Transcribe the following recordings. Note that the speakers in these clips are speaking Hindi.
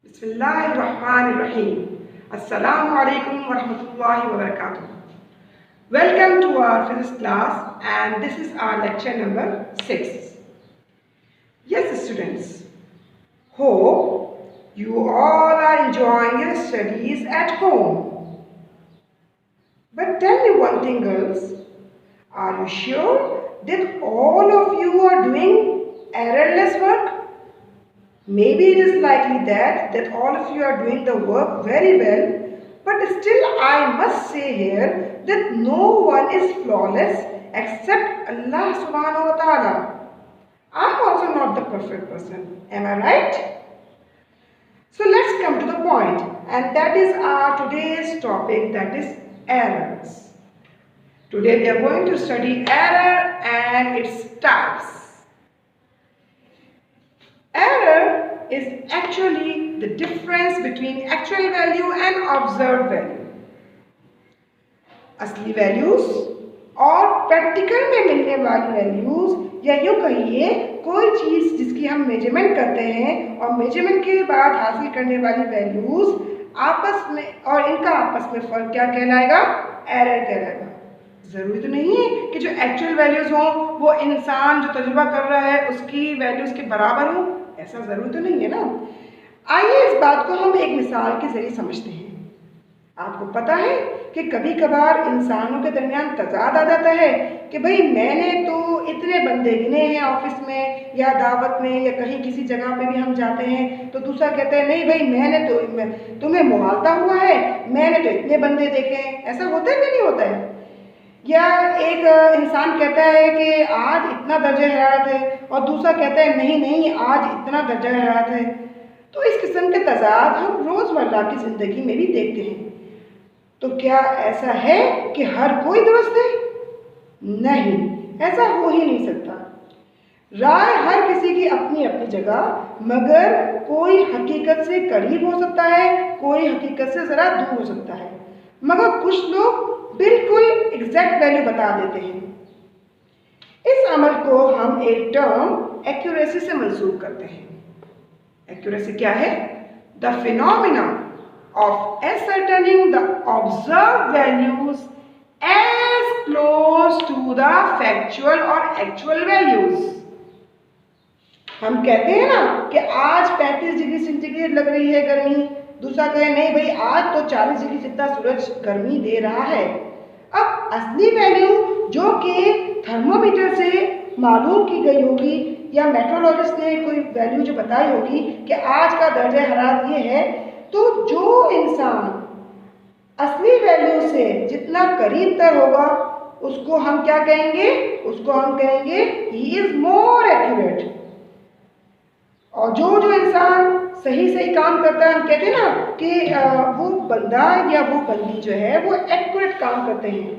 Bismillahirrahmanirrahim. Assalamu alaikum warahmatullahi wabarakatuh. Welcome to our physics class, and this is our lecture number 6. Yes, students, hope you all are enjoying your studies at home. But tell me one thing, girls, are you sure that all of you are doing errorless work? Maybe it is likely that all of you are doing the work very well, but still I must say here that no one is flawless except Allah subhanahu wa ta'ala. I am also not the perfect person. Am I right? So let's come to the point, and that is our today's topic, that is errors. Today we are going to study error and its types. Error is actually the difference between actual value and observed value. असली वैल्यूज और प्रैक्टिकल में मिलने वाली वैल्यूज, या यूँ कहिए कोई चीज़ जिसकी हम मेजरमेंट करते हैं और मेजरमेंट के बाद हासिल करने वाली वैल्यूज आपस में, और इनका आपस में फ़र्क क्या कहलाएगा? एरर कहलाएगा। ज़रूरी तो नहीं है कि जो एक्चुअल वैल्यूज़ हों वो इंसान जो तजुर्बा कर रहा है उसकी वैल्यूज़ के बराबर हों, ऐसा ज़रूरी तो नहीं है ना। आइए इस बात को हम एक मिसाल के ज़रिए समझते हैं। आपको पता है कि कभी कभार इंसानों के दरमियान तजाद आ जाता है कि भाई मैंने तो इतने बंदे गिने हैं ऑफिस में या दावत में या कहीं किसी जगह पे भी हम जाते हैं, तो दूसरा कहता है नहीं भाई मैंने तो तुम्हें मुहालता हुआ है, मैंने तो इतने बंदे देखे हैं। ऐसा होता है कि नहीं होता है? या एक इंसान कहता है कि आज इतना दर्जा हरारत है और दूसरा कहता है नहीं नहीं आज इतना दर्जा हरारत है। तो इस किस्म के तजाद हम रोज़मर्रा की ज़िंदगी में भी देखते हैं। तो क्या ऐसा है कि हर कोई दुरुस्त है? नहीं, ऐसा हो ही नहीं सकता। राय हर किसी की अपनी अपनी जगह, मगर कोई हकीकत से करीब हो सकता है, कोई हकीकत से ज़रा दूर हो सकता है, मगर कुछ लोग बिल्कुल एग्जैक्ट वैल्यू बता देते हैं। इस अमल को हम एक टर्म एक्यूरेसी से मंसूब करते हैं। एक्यूरेसी क्या है? The phenomena of ascertaining the observed values as close to the factual or actual values. हम कहते हैं ना कि आज 35 डिग्री सेंटीग्रेड लग रही है गर्मी, दूसरा कहे नहीं भाई आज तो 40 डिग्री जितना सूरज गर्मी दे रहा है। अब असली वैल्यू जो कि थर्मोमीटर से मालूम की गई होगी या मेट्रोलॉजिस्ट ने कोई वैल्यू जो बताई होगी कि आज का दर्जा हरारत ये है, तो जो इंसान असली वैल्यू से जितना करीब तर होगा उसको हम क्या कहेंगे? उसको हम कहेंगे ही इज मोर एक्यूरेट। और जो इंसान सही सही काम करता है, हम कहते हैं ना कि वो बंदा या वो बंदी जो है वो एक्यूरेट काम करते हैं।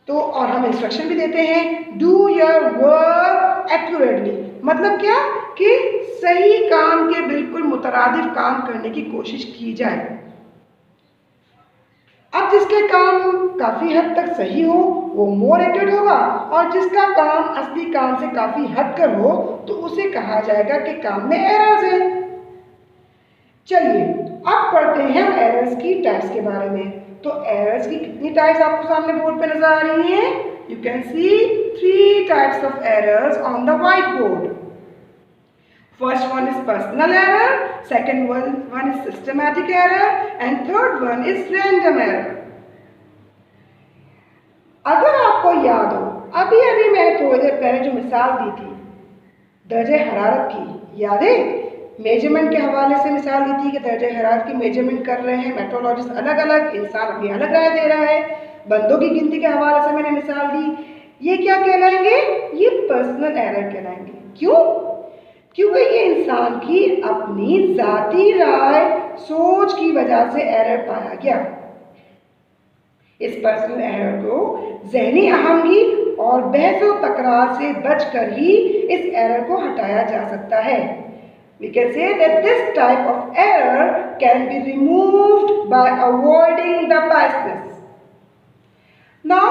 तो और हम इंस्ट्रक्शन भी देते हैं डू योर वर्क एक्यूरेटली। मतलब क्या कि सही काम के बिल्कुल मुतरादिफ काम करने की कोशिश की जाए। अब जिसके काम काफ़ी हद तक सही हो वो मोर एक्यूरेट होगा, और जिसका काम असली काम से काफ़ी हटकर हो तो उसे कहा जाएगा कि काम में एरर्स है। चलिए अब पढ़ते हैं हम एरर्स की टाइप्स के बारे में। तो एरर्स की कितनी टाइप्स आपको सामने बोर्ड पे नजर आ रही हैं? You can see 3 types of errors on the white board. First one is personal error, second one is systematic error, and third one is random error. अगर आपको याद हो, अभी अभी मैंने थोड़ी देर पहले जो मिसाल दी थी दर्जे हरारत की, याद है? मेजरमेंट के हवाले से मिसाल दी थी कि दर्जे हरारत की मेजरमेंट कर रहे हैं मेट्रोलॉजिस्ट अलग अलग, इंसान अपनी अलग राय दे रहा है। बंदों की गिनती के हवाले से मैंने मिसाल दी। ये क्या कहलाएंगे? ये पर्सनल एरर कहलाएंगे। क्यों? क्योंकि ये इंसान की अपनी जाती राय सोच की वजह से एरर पाया गया। इस पर्सनल एरर को ज़हनी अहंगी और बहसो तकरार से बचकर ही इस एरर को हटाया जा सकता है। We can say that this type of error can be removed by avoiding the biasness. Now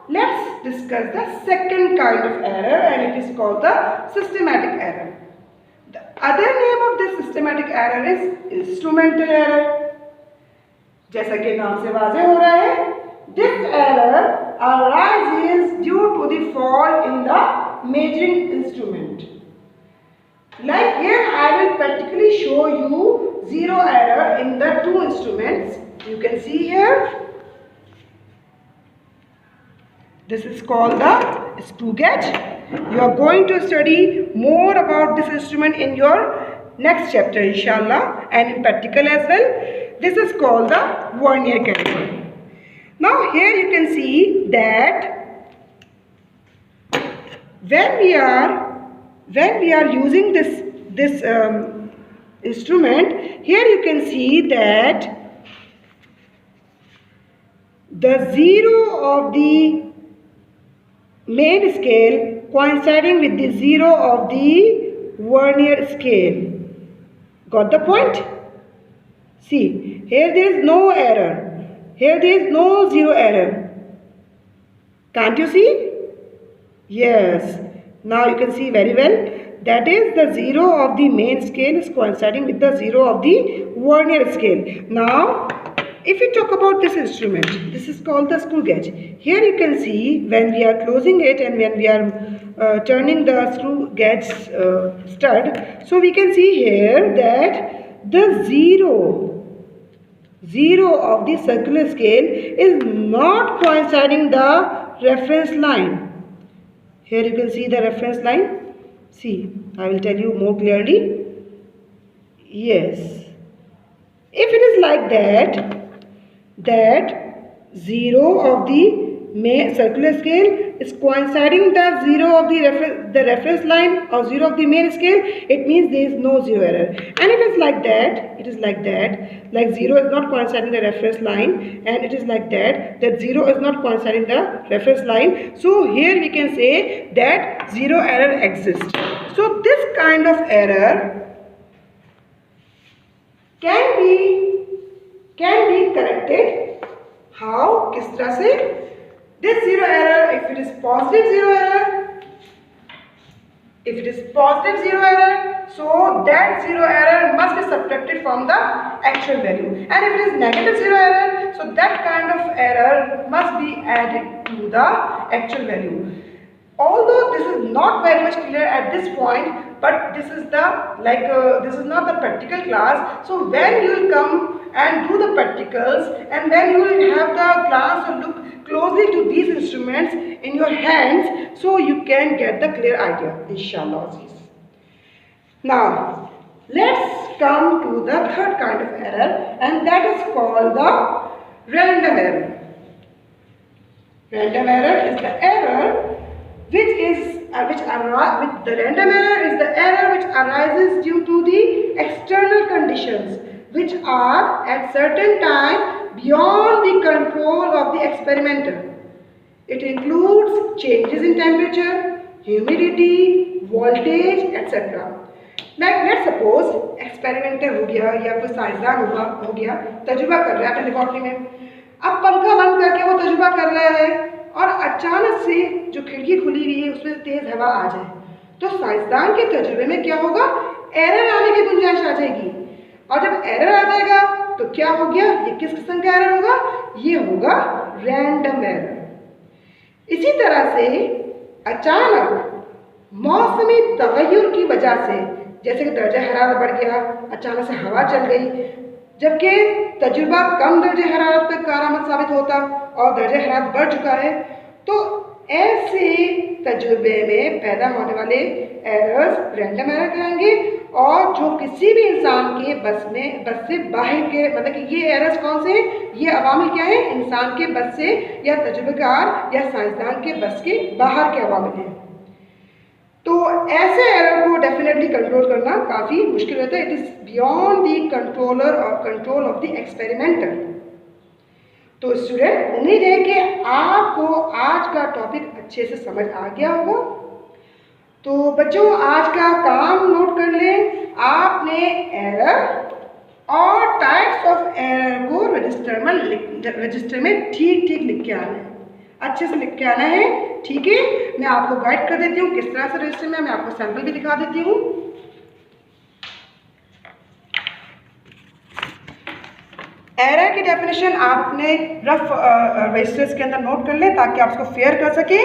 let's discuss the second kind of error, and it is called the systematic error. The other name of this systematic error is instrumental error. जैसा कि नाम से वाज़ेह हो रहा है, this error arises due to the fault in the measuring instrument. Like here I will practically show you zero error in the two instruments. You can see here. This is called the screw gauge. You are going to study more about this instrument in your next chapter inshallah, and in practical as well. This is called the vernier caliper. Now here you can see that when we are using this instrument, here you can see that the zero of the main scale coinciding with the zero of the vernier scale. Got the point? See, here there is no error. Here there is no zero error. Can't you see? Yes. Now you can see very well. That is, the zero of the main scale is coinciding with the zero of the vernier scale. Now, if we talk about this instrument, this is called the screw gauge. Here you can see when we are closing it and when we are turning the screw gauge stud. So we can see here that the zero of the circular scale is not coinciding the reference line. Here you can see the reference line. See, I will tell you more clearly. Yes. If it is like that zero of the main circular scale is coinciding the zero of the reference line or zero of the main scale, it means there is no zero error. And if it's like that, it is like that, like zero is not coinciding the reference line, and it is like that zero is not coinciding the reference line. So here we can say that zero error exists. So this kind of error can be corrected. How? किस तरह से? This zero error, if it is positive zero error, so that zero error must be subtracted from the actual value. And if it is negative zero error, so that kind of error must be added to the actual value. Although this is not very much clear at this point, but this is this is not the practical class. So when you will come and do the practicals, and then you will have the class to look closely to these instruments in your hands, so you can get the clear idea, inshallah. Now let's come to the third kind of error, and that is called the random error. Random error is the error the random error is the error which arises due to the external conditions which are at certain time beyond the control of the experimenter. It includes changes in temperature, humidity, voltage, etc. Like let's suppose experimenter हो गया या कोई साइंसदान हो गया, तजुर्बा कर रहा है अपने लेबोरेटरी में. अब पंखा बंद करके वो तजुर्बा कर रहा है और अचानक से जो खिड़की खुली हुई है उसमें तेज हवा आ जाए, तो साइंसदान के तजुर्बे में क्या होगा? एरर आने की गुंजाइश आ जाएगी. और जब एरर आ जाएगा तो क्या हो गया? ये किस किस्म का एरर होगा? ये होगा रैंडम एरर. इसी तरह से अचानक मौसमी तगय्युर की वजह से, जैसे कि दर्जा हरारत बढ़ गया, अचानक से हवा चल गई, जबकि तजुर्बा कम दर्जे हरारत पर कारआमद साबित होता और दर्जा हरारत बढ़ चुका है, तो ऐसे तजुर्बे में पैदा होने वाले एरर्स रैंडम एरर कहेंगे, और जो किसी भी इंसान के बस से बाहर के, मतलब कि ये एरर्स कौन से हैं? ये अवामिल क्या है? इंसान के बस से या तजुर्बेकार या साइंसदान के बस के बाहर के अवामिल हैं. तो ऐसे एरर को डेफिनेटली कंट्रोल करना काफ़ी मुश्किल रहता है. It is beyond the control of the experimenter. तो स्टूडेंट, उम्मीद है कि आपको आज का टॉपिक अच्छे से समझ आ गया होगा. तो बच्चों, आज का काम नोट कर लें. आपने एरर और टाइप्स ऑफ एरर को रजिस्टर में ठीक लिख के आना है, अच्छे से लिख के आना है. ठीक है, मैं आपको गाइड कर देती हूँ किस तरह से रजिस्टर में. मैं आपको सैंपल भी दिखा देती हूँ. एरर की डेफिनेशन आप अपने रफ रजिस्टर्स के अंदर नोट कर लें ताकि आप उसको फेयर कर सकें।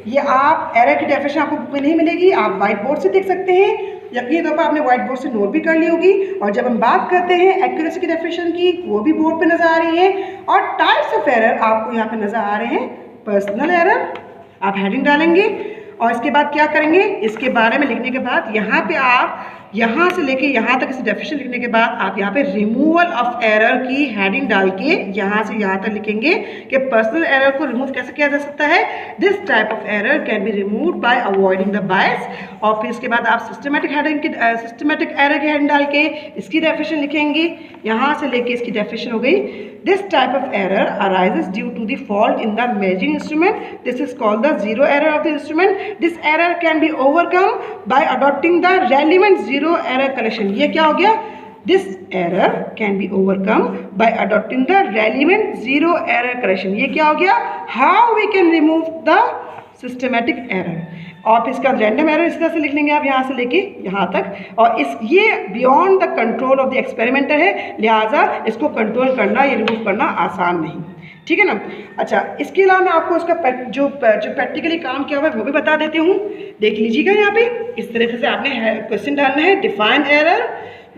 ये आप एरर की डेफिनेशन आपको बुक में नहीं मिलेगी, आप वाइट बोर्ड से देख सकते हैं। यकीन तौर पर आपने वाइट बोर्ड से नोट भी कर ली होगी। और जब हम बात करते हैं एक्यूरेसी की डेफिनेशन की, वो भी बोर्ड पे नज़र आ रही है। और टाइप्स ऑफ एरर आपको यहाँ पे नज़र आ रहे हैं। पर्सनल एरर, आप हेडिंग डालेंगे और इसके बाद क्या करेंगे, इसके बारे में लिखने के बाद यहाँ पे आप यहाँ से लेके यहाँ तक इस डेफिनेशन लिखने के बाद आप यहाँ पे रिमूवल ऑफ एरर की हेडिंग डाल के यहाँ से यहाँ तक लिखेंगे कि पर्सनल एरर को रिमूव कैसे किया जा सकता है। This type of error can be remove by avoiding the bias. और फिर इसके बाद आप सिस्टमेटिक एरर की हेडिंग डाल के इसकी डेफिनेशन लिखेंगे। यहाँ से लेके इसकी डेफिनेशन हो गई, this type of error arises due to the fault in the measuring instrument, this is called the zero error of the instrument, this error can be overcome by adopting the relevant zero error collection. ये क्या हो गया, this error can be overcome by adopting the relevant zero error collection. ये क्या हो गया, how we can remove the systematic error. और फिर इसका रैंडम एरर इस तरह से लिख लेंगे आप यहाँ से लेके यहाँ तक। और ये beyond the control of the experimenter है, लिहाजा इसको कंट्रोल करना या रिमूव करना आसान नहीं, ठीक है ना। अच्छा, इसके अलावा मैं आपको उसका जो प्रैक्टिकली काम किया हुआ है वो भी बता देती हूँ। देख लीजिएगा यहाँ पे इस तरीके से आपने क्वेश्चन डालना है, define error,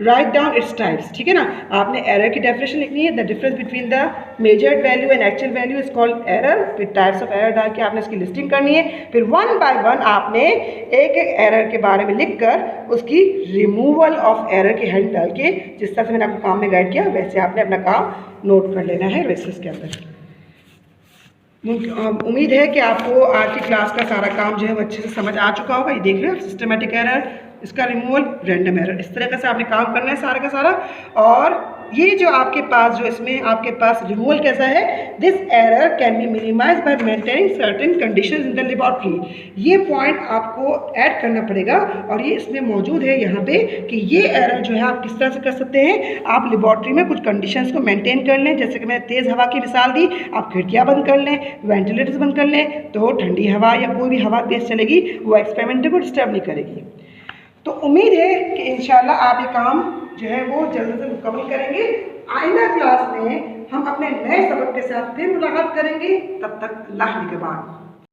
write down its types, ठीक है ना। आपने एरर की डेफिनेशन लिखनी है, the difference between the measured value and actual value is called error. फिर टाइप्स ऑफ एरर डाल के आपने इसकी लिस्टिंग करनी है। फिर वन बाय वन आपने एक एक एरर के बारे में लिखकर उसकी रिमूवल ऑफ एरर की हेडिंग डाल के, जिस तरह से मैंने आपको काम में गाइड किया वैसे आपने अपना काम नोट कर लेना है रजिस्टर्स के अंदर। उम्मीद है कि आपको आज की क्लास का सारा काम जो है वो अच्छे से समझ आ चुका होगा। ये देख रहे हो, सिस्टमेटिक एरर, इसका रिमूवल, रैंडम एरर, इस तरीके से आपने काम करना है सारा का सारा। और ये जो आपके पास जो इसमें आपके पास रिमूवल कैसा है, this error can be minimise by maintaining certain conditions in the laboratory. ये पॉइंट आपको ऐड करना पड़ेगा और ये इसमें मौजूद है यहाँ पे कि ये एरर जो है आप किस तरह से कर सकते हैं। आप लेबोरेटरी में कुछ कंडीशंस को मेंटेन कर लें, जैसे कि मैंने तेज़ हवा की मिसाल दी, आप खिड़कियाँ बंद कर लें, वेंटिलेटर्स बंद कर लें, तो ठंडी हवा या कोई भी हवा तेज़ चलेगी वो एक्सपेरिमेंट को डिस्टर्ब नहीं करेगी। तो उम्मीद है कि इंशाल्लाह आप ये काम जो है वो जल्द से मुकम्मल करेंगे। आइंदा क्लास में हम अपने नए सबक के साथ फिर मुलाकात करेंगे। तब तक अल्लाह के बाद।